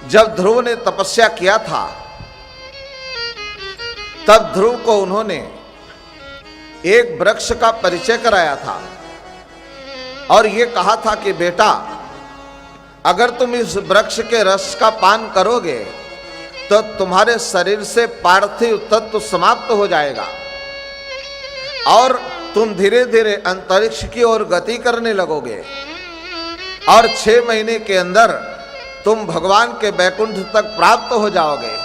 जब ध्रुव ने तपस्या किया था तब ध्रुव को उन्होंने एक वृक्ष का परिचय कराया था और ये कहा था कि बेटा, अगर तुम इस वृक्ष के रस का पान करोगे तो तुम्हारे शरीर से पार्थिव तत्व समाप्त हो जाएगा और तुम धीरे धीरे अंतरिक्ष की ओर गति करने लगोगे और 6 महीने के अंदर तुम भगवान के बैकुंठ तक प्राप्त हो जाओगे।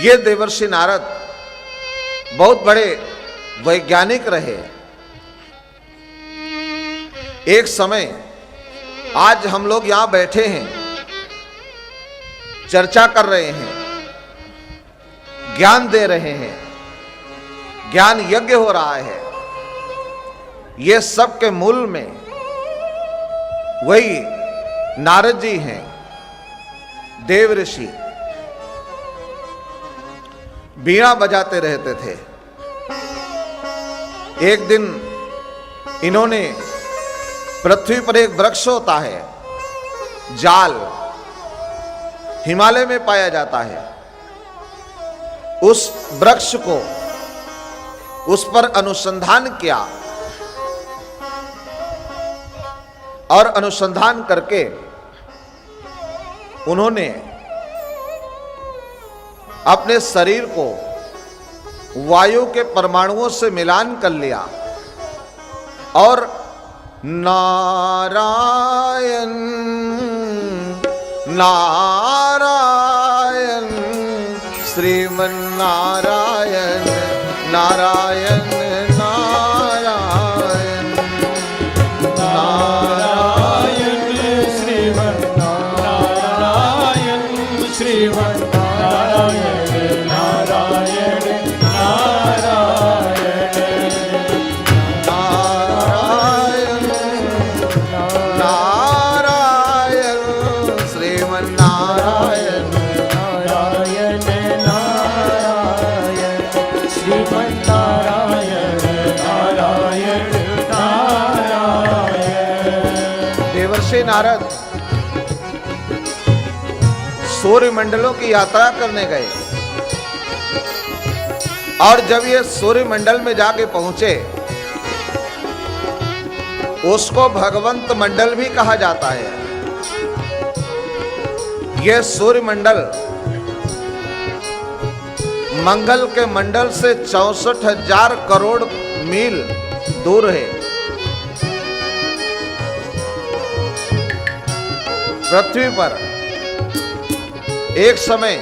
ये देवर्षि नारद बहुत बड़े वैज्ञानिक रहे। एक समय आज हम लोग यहां बैठे हैं, चर्चा कर रहे हैं, ज्ञान दे रहे हैं, ज्ञान यज्ञ हो रहा है। ये सब के मूल में वही नारद जी हैं, देव ऋषि। बीड़ा बजाते रहते थे। एक दिन इन्होंने पृथ्वी पर एक वृक्ष होता है, जाल, हिमालय में पाया जाता है, उस वृक्ष को, उस पर अनुसंधान किया और अनुसंधान करके उन्होंने अपने शरीर को वायु के परमाणुओं से मिलान कर लिया और नारायण नारायण श्रीमन नारायण नारायण नारायण नारायण श्रीमन नारायण श्रीमन नारायण नारायण नारायण नारायण नारायण श्रीमन नारायण नारायण नारायण श्रीमन नारायण नारायण नारायण। देवर्षि नारद सूर्य मंडलों की यात्रा करने गए और जब ये सूर्य मंडल में जाके पहुंचे, उसको भगवंत मंडल भी कहा जाता है। यह सूर्य मंडल मंगल के मंडल से 64,000 करोड़ मील दूर है। पृथ्वी पर एक समय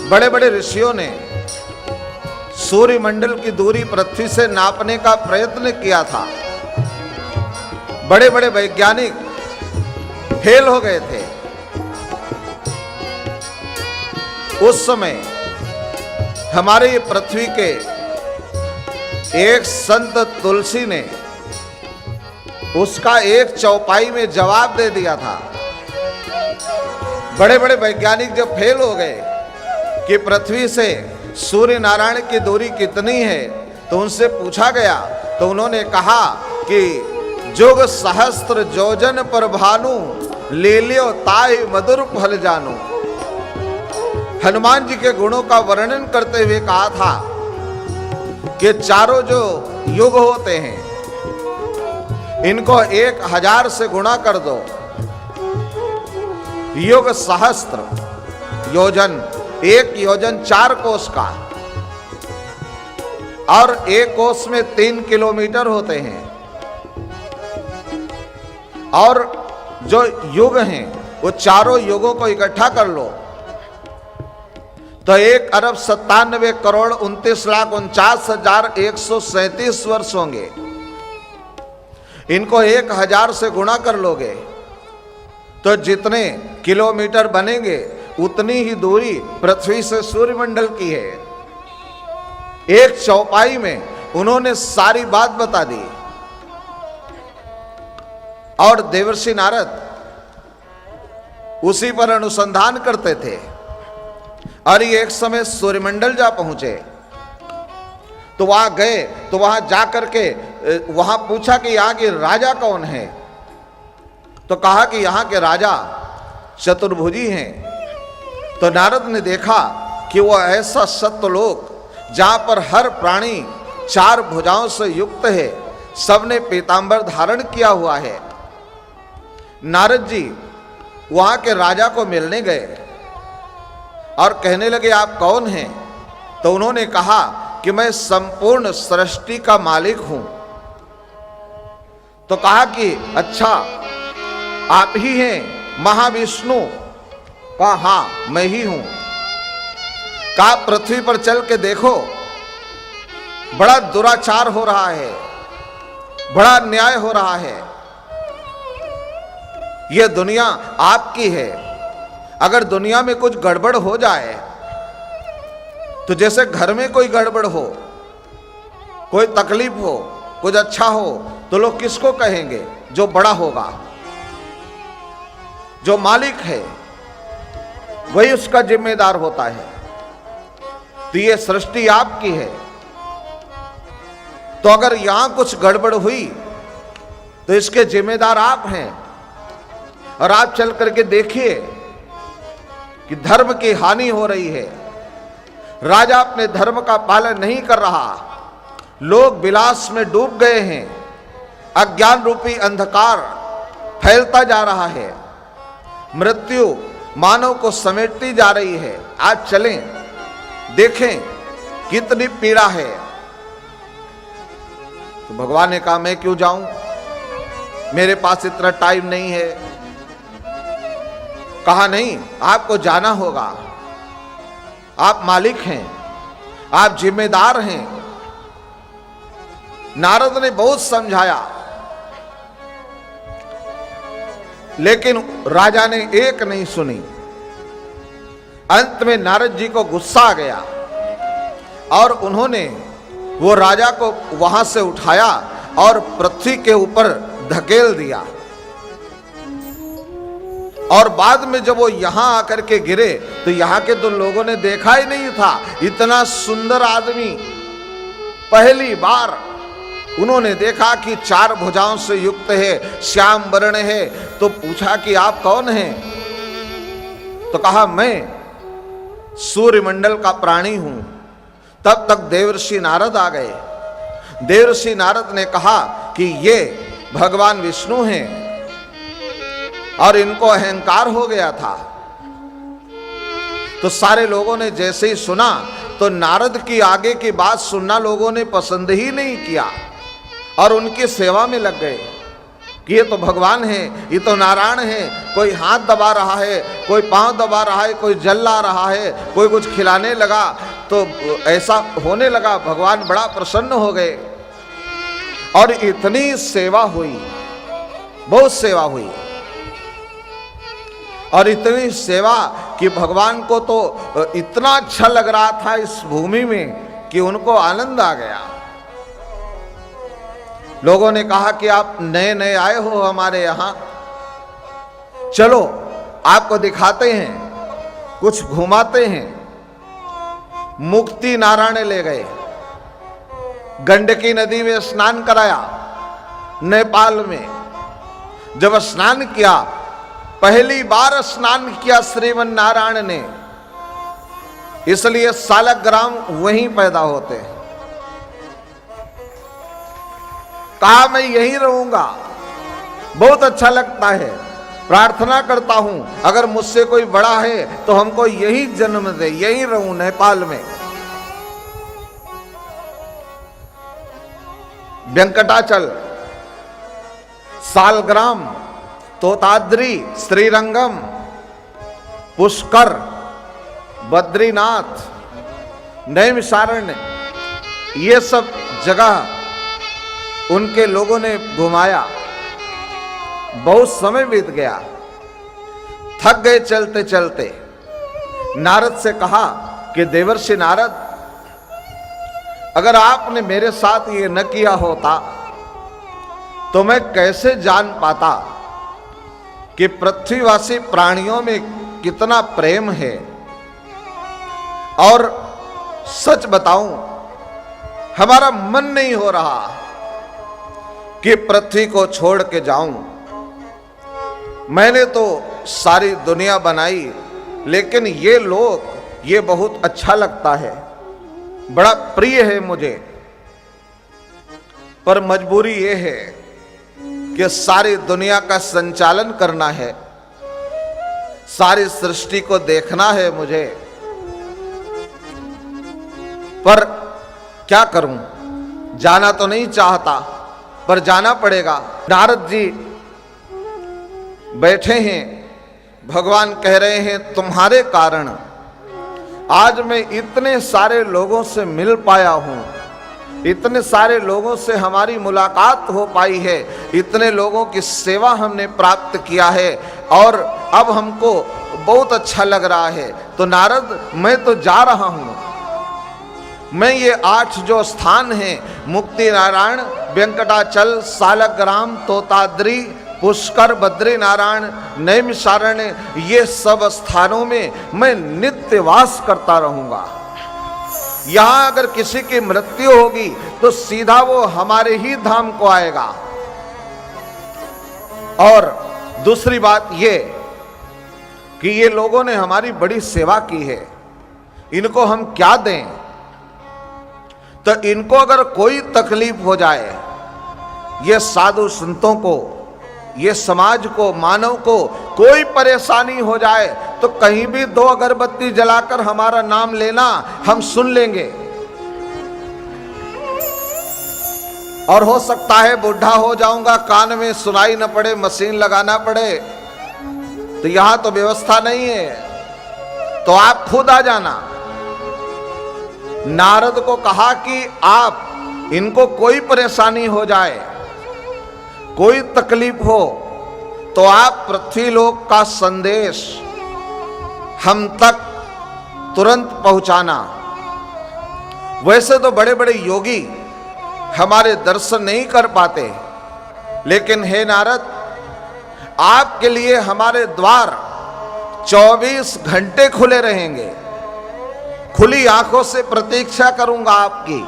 बड़े बड़े ऋषियों ने सूर्य मंडल की दूरी पृथ्वी से नापने का प्रयत्न किया था। बड़े बड़े वैज्ञानिक फेल हो गए थे। उस समय हमारे ये पृथ्वी के एक संत तुलसी ने उसका एक चौपाई में जवाब दे दिया था। बड़े बड़े वैज्ञानिक जब फेल हो गए कि पृथ्वी से सूर्य नारायण की दूरी कितनी है, तो उनसे पूछा गया तो उन्होंने कहा कि जुग सहस्त्र जोजन पर भानु ले लियो ताई मधुर फल जानू। हनुमान जी के गुणों का वर्णन करते हुए कहा था कि चारों जो युग होते हैं इनको 1000 से गुणा कर दो। युग सहस्त्र योजन, एक योजन 4 कोस का, और एक कोस में 3 किलोमीटर होते हैं। और जो युग हैं वो चारों युगों को इकट्ठा कर लो तो 1,97,29,49,137 वर्ष होंगे। इनको 1000 से गुणा कर लोगे तो जितने किलोमीटर बनेंगे उतनी ही दूरी पृथ्वी से सूर्यमंडल की है। एक चौपाई में उन्होंने सारी बात बता दी। और देवर्षि नारद उसी पर अनुसंधान करते थे। और ये एक समय सूर्यमंडल जा पहुंचे तो वहां गए, तो वहां जाकर के वहां पूछा कि यहाँ के राजा कौन है। तो कहा कि यहाँ के राजा चतुर्भुजी हैं। तो नारद ने देखा कि वो ऐसा सत्यलोक जहाँ पर हर प्राणी 4 भुजाओं से युक्त है, सबने पीतांबर धारण किया हुआ है। नारद जी वहाँ के राजा को मिलने गए और कहने लगे, आप कौन हैं? तो उन्होंने कहा कि मैं संपूर्ण सृष्टि का मालिक हूं। तो कहा कि अच्छा, आप ही हैं महाविष्णु? कहा हां मैं ही हूं। कहा पृथ्वी पर चल के देखो, बड़ा दुराचार हो रहा है, बड़ा अन्याय हो रहा है। यह दुनिया आपकी है, अगर दुनिया में कुछ गड़बड़ हो जाए तो जैसे घर में कोई गड़बड़ हो, कोई तकलीफ हो, कुछ अच्छा हो, तो लोग किसको कहेंगे? जो बड़ा होगा, जो मालिक है, वही उसका जिम्मेदार होता है। तो ये सृष्टि आपकी है, तो अगर यहां कुछ गड़बड़ हुई तो इसके जिम्मेदार आप हैं। और आप चल करके देखिए कि धर्म की हानि हो रही है, राजा अपने धर्म का पालन नहीं कर रहा, लोग विलास में डूब गए हैं, अज्ञान रूपी अंधकार फैलता जा रहा है, मृत्यु मानव को समेटती जा रही है। आज चलें देखें कितनी पीड़ा है। तो भगवान ने कहा मैं क्यों जाऊं, मेरे पास इतना टाइम नहीं है। कहा नहीं, आपको जाना होगा, आप मालिक हैं, आप जिम्मेदार हैं। नारद ने बहुत समझाया, लेकिन राजा ने एक नहीं सुनी। अंत में नारद जी को गुस्सा आ गया और उन्होंने वो राजा को वहां से उठाया और पृथ्वी के ऊपर धकेल दिया। और बाद में जब वो यहां आकर के गिरे तो यहां के तो लोगों ने देखा ही नहीं था, इतना सुंदर आदमी पहली बार उन्होंने देखा कि 4 भुजाओं से युक्त है, श्याम वर्ण है। तो पूछा कि आप कौन हैं? तो कहा मैं सूर्यमंडल का प्राणी हूं। तब तक देवर्षि नारद आ गए। देवर्षि नारद ने कहा कि ये भगवान विष्णु हैं और इनको अहंकार हो गया था। तो सारे लोगों ने जैसे ही सुना तो नारद की आगे की बात सुनना लोगों ने पसंद ही नहीं किया और उनकी सेवा में लग गए कि ये तो भगवान है, ये तो नारायण है। कोई हाथ दबा रहा है, कोई पांव दबा रहा है, कोई जल ला रहा है, कोई कुछ खिलाने लगा। तो ऐसा होने लगा, भगवान बड़ा प्रसन्न हो गए और इतनी सेवा हुई, बहुत सेवा हुई और इतनी सेवा कि भगवान को तो इतना अच्छा लग रहा था इस भूमि में कि उनको आनंद आ गया। लोगों ने कहा कि आप नए नए आए हो हमारे यहां, चलो आपको दिखाते हैं, कुछ घुमाते हैं। मुक्ति नारायण ले गए, गंडकी नदी में स्नान कराया नेपाल में। जब स्नान किया, पहली बार स्नान किया श्रीमन नारायण ने, इसलिए सालग्राम वहीं पैदा होते हैं। कहा मैं यहीं रहूंगा, बहुत अच्छा लगता है, प्रार्थना करता हूं अगर मुझसे कोई बड़ा है तो हमको यही जन्म दे, यहीं रहूं नेपाल में। वेंकटाचल, सालग्राम, तोताद्री, श्रीरंगम, पुष्कर, बद्रीनाथ, नैमिषारण्य, ये सब जगह उनके लोगों ने घुमाया। बहुत समय बीत गया, थक गए चलते चलते। नारद से कहा कि देवर्षि नारद, अगर आपने मेरे साथ ये न किया होता तो मैं कैसे जान पाता कि पृथ्वीवासी प्राणियों में कितना प्रेम है। और सच बताऊं, हमारा मन नहीं हो रहा कि पृथ्वी को छोड़ के जाऊं। मैंने तो सारी दुनिया बनाई, लेकिन ये लोक ये बहुत अच्छा लगता है, बड़ा प्रिय है मुझे, पर मजबूरी ये है कि सारी दुनिया का संचालन करना है, सारी सृष्टि को देखना है मुझे, पर क्या करूं, जाना तो नहीं चाहता पर जाना पड़ेगा। नारद जी बैठे हैं, भगवान कह रहे हैं तुम्हारे कारण आज मैं इतने सारे लोगों से मिल पाया हूं, इतने सारे लोगों से हमारी मुलाकात हो पाई है, इतने लोगों की सेवा हमने प्राप्त किया है और अब हमको बहुत अच्छा लग रहा है। तो नारद मैं तो जा रहा हूं, मैं ये 8 जो स्थान हैं, मुक्ति नारायण, वेंकटाचल, सालग्राम, तोताद्री, पुष्कर, बद्री नारायण, नैमिषारण्य, ये सब स्थानों में मैं नित्य वास करता रहूंगा। यहां अगर किसी की मृत्यु होगी तो सीधा वो हमारे ही धाम को आएगा। और दूसरी बात ये कि ये लोगों ने हमारी बड़ी सेवा की है, इनको हम क्या दें? तो इनको अगर कोई तकलीफ हो जाए, ये साधु संतों को, ये समाज को, मानव को कोई परेशानी हो जाए तो कहीं भी 2 अगरबत्ती जलाकर हमारा नाम लेना, हम सुन लेंगे। और हो सकता है बुढ़ा हो जाऊंगा, कान में सुनाई न पड़े, मशीन लगाना पड़े, तो यहां तो व्यवस्था नहीं है, तो आप खुद आ जाना। नारद को कहा कि आप, इनको कोई परेशानी हो जाए, कोई तकलीफ हो, तो आप पृथ्वीलोक का संदेश हम तक तुरंत पहुंचाना। वैसे तो बड़े बड़े योगी हमारे दर्शन नहीं कर पाते, लेकिन हे नारद, आपके लिए हमारे द्वार 24 घंटे खुले रहेंगे, खुली आंखों से प्रतीक्षा करूंगा आपकी।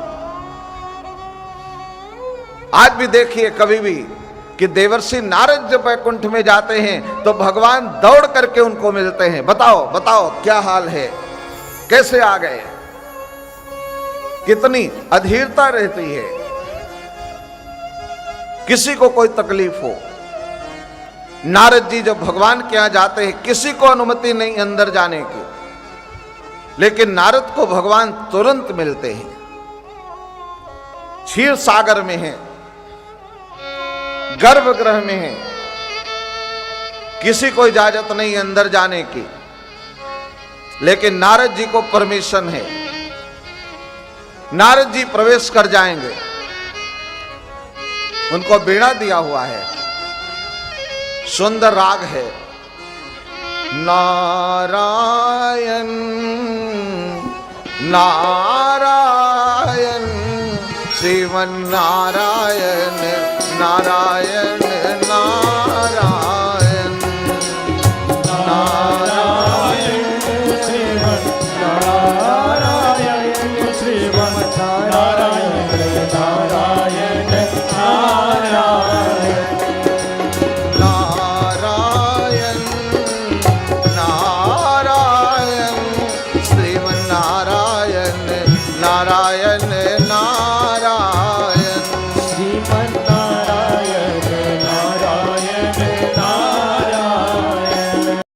आज भी देखिए कभी भी कि देवर्षि नारद जब वैकुंठ में जाते हैं तो भगवान दौड़ करके उनको मिलते हैं, बताओ बताओ क्या हाल है, कैसे आ गए, कितनी अधीरता रहती है। किसी को कोई तकलीफ हो, नारद जी जब भगवान के यहां जाते हैं किसी को अनुमति नहीं अंदर जाने की, लेकिन नारद को भगवान तुरंत मिलते हैं। क्षीर सागर में है, गर्भगृह में है, किसी को इजाजत नहीं अंदर जाने की, लेकिन नारद जी को परमिशन है, नारद जी प्रवेश कर जाएंगे। उनको बीड़ा दिया हुआ है, सुंदर राग है, नारायण नारायण श्रीमन नारायण नारायण